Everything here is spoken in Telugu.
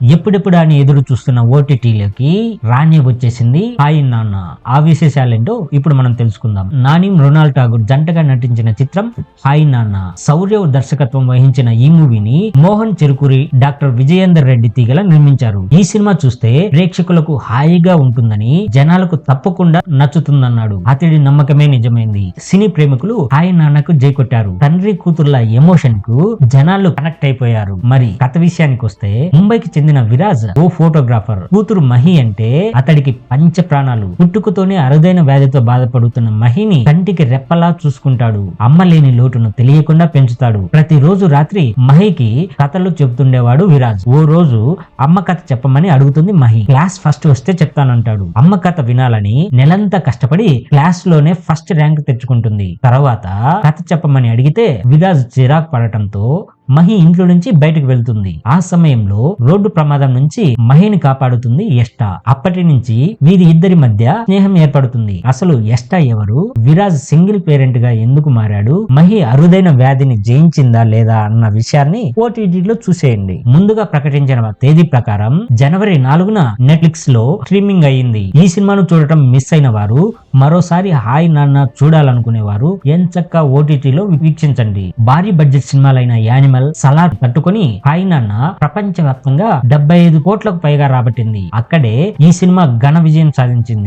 ఎప్పుడెప్పుడు అని ఎదురు చూస్తున్న ఓటీటీలోకి రాణి వచ్చేసింది హాయ్ నాన్న. ఆ విశేషాలేంటో ఇప్పుడు మనం తెలుసుకుందాం. నాని మృణాల్ ఠాగూర్ జంటగా నటించిన చిత్రం హాయ్ నాన్న. శౌర్య దర్శకత్వం వహించిన ఈ మూవీని మోహన్ చెరుకూరి, డాక్టర్ విజయేందర్ రెడ్డి తీగల నిర్మించారు. ఈ సినిమా చూస్తే ప్రేక్షకులకు హాయిగా ఉంటుందని, జనాలకు తప్పకుండా నచ్చుతుందన్నాడు. అతడి నమ్మకమే నిజమైంది. సినీ ప్రేమికులు హాయ్ నాన్నకు జై కొట్టారు. తండ్రి కూతుర్ల ఎమోషన్ కు జనాలు కనెక్ట్ అయిపోయారు. మరి కథ విషయానికి వస్తే, ముంబైకి చెందిన విరాజ్ ఓ ఫోటోగ్రాఫర్. కూతురు మహి అంటే అతడికి పంచ ప్రాణాలు. పుట్టుకతోనే అరుదైన వ్యాధితో బాధపడుతున్న మహిని కంటికి రెప్పలా చూసుకుంటాడు. అమ్మ లేని లోటును తెలియకుండా పెంచుతాడు. ప్రతిరోజు రాత్రి మహికి కథలు చెబుతుండేవాడు విరాజ్. ఓ రోజు అమ్మ కథ చెప్పమని అడుగుతుంది మహి. క్లాస్ ఫస్ట్ వస్తే చెప్తానంటాడు. అమ్మ కథ వినాలని నెలంతా కష్టపడి క్లాస్ లోనే ఫస్ట్ ర్యాంక్ తెచ్చుకుంటుంది. తర్వాత కథ చెప్పమని అడిగితే విరాజ్ చిరాకు పడటంతో మహి ఇంట్లో నుంచి బయటకు వెళ్తుంది. ఆ సమయంలో రోడ్డు ప్రమాదం నుంచి మహిని కాపాడుతుంది ఎస్టా. అప్పటి నుంచి వీరి ఇద్దరి మధ్య స్నేహం ఏర్పడుతుంది. అసలు ఎస్టా ఎవరు? విరాజ్ సింగిల్ పేరెంట్ గా ఎందుకు మారాడు? మహి అరుదైన వ్యాధిని జయించిందా లేదా అన్న విషయాన్ని ఓటీటీలో చూసేయండి. ముందుగా ప్రకటించిన తేదీ ప్రకారం జనవరి 4న నెట్ఫ్లిక్స్ లో స్ట్రీమింగ్ అయ్యింది. ఈ సినిమాను చూడటం మిస్ అయిన వారు, మరోసారి హాయ్ నాన్న చూడాలనుకునేవారు ఎంచక్కా ఓటీటీలో వీక్షించండి. భారీ బడ్జెట్ సినిమాలైన యానిమల్, సలార్ తట్టుకొని హాయ్ నాన్న ప్రపంచవ్యాప్తంగా 75 కోట్లకు పైగా రాబట్టింది. అక్కడే ఈ సినిమా ఘన విజయం సాధించింది.